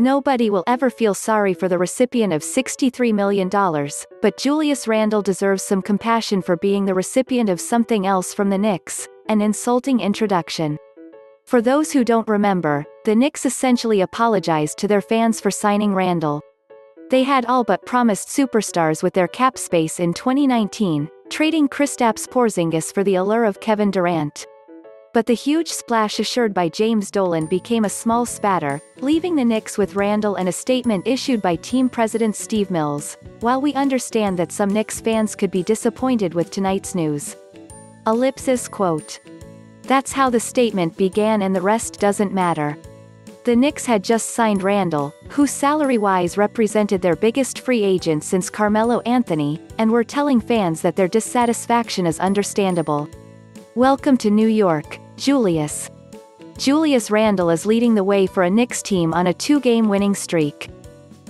Nobody will ever feel sorry for the recipient of $63 million, but Julius Randle deserves some compassion for being the recipient of something else from the Knicks, an insulting introduction. For those who don't remember, the Knicks essentially apologized to their fans for signing Randle. They had all but promised superstars with their cap space in 2019, trading Kristaps Porzingis for the allure of Kevin Durant. But the huge splash assured by James Dolan became a small spatter, leaving the Knicks with Randle and a statement issued by team president Steve Mills. While we understand that some Knicks fans could be disappointed with tonight's news. Ellipsis quote. That's how the statement began and the rest doesn't matter. The Knicks had just signed Randle, who salary-wise represented their biggest free agent since Carmelo Anthony, and were telling fans that their dissatisfaction is understandable. Welcome to New York, Julius. Julius Randle is leading the way for a Knicks team on a 2-game winning streak.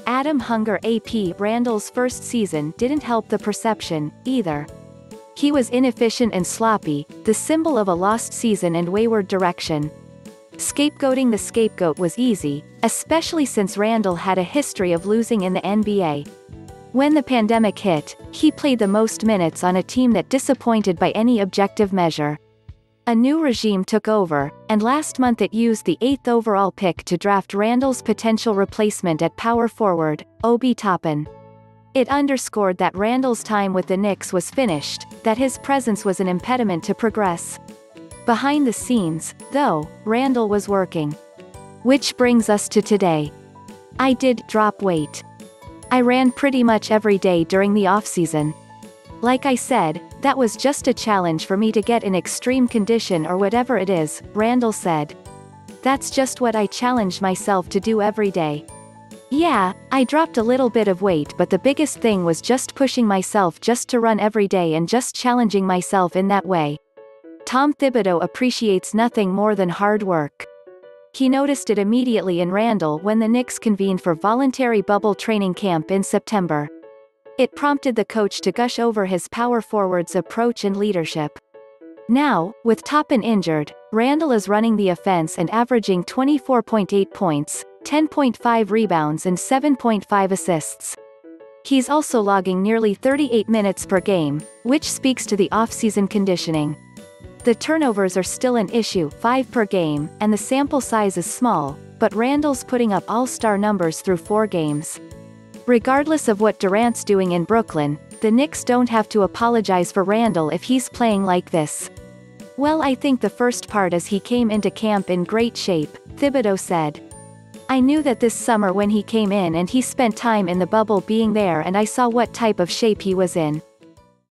Adam Hunger AP Randle's first season didn't help the perception, either. He was inefficient and sloppy, the symbol of a lost season and wayward direction. Scapegoating the scapegoat was easy, especially since Randle had a history of losing in the NBA. When the pandemic hit, he played the most minutes on a team that disappointed by any objective measure. A new regime took over, and last month it used the 8th overall pick to draft Randle's potential replacement at power forward, Obi Toppin. It underscored that Randle's time with the Knicks was finished, that his presence was an impediment to progress. Behind the scenes, though, Randle was working. Which brings us to today. I did drop weight. I ran pretty much every day during the offseason. Like I said, that was just a challenge for me to get in extreme condition or whatever it is, Randle said. That's just what I challenge myself to do every day. Yeah, I dropped a little bit of weight, but the biggest thing was just pushing myself just to run every day and just challenging myself in that way. Tom Thibodeau appreciates nothing more than hard work. He noticed it immediately in Randle when the Knicks convened for voluntary bubble training camp in September. It prompted the coach to gush over his power forward's approach and leadership. Now, with Toppin injured, Randle is running the offense and averaging 24.8 points, 10.5 rebounds and 7.5 assists. He's also logging nearly 38 minutes per game, which speaks to the offseason conditioning. The turnovers are still an issue, 5 per game, and the sample size is small, but Randle's putting up all-star numbers through 4 games. Regardless of what Durant's doing in Brooklyn, the Knicks don't have to apologize for Randle if he's playing like this. Well, I think the first part is he came into camp in great shape, Thibodeau said. I knew that this summer when he came in and he spent time in the bubble being there and I saw what type of shape he was in.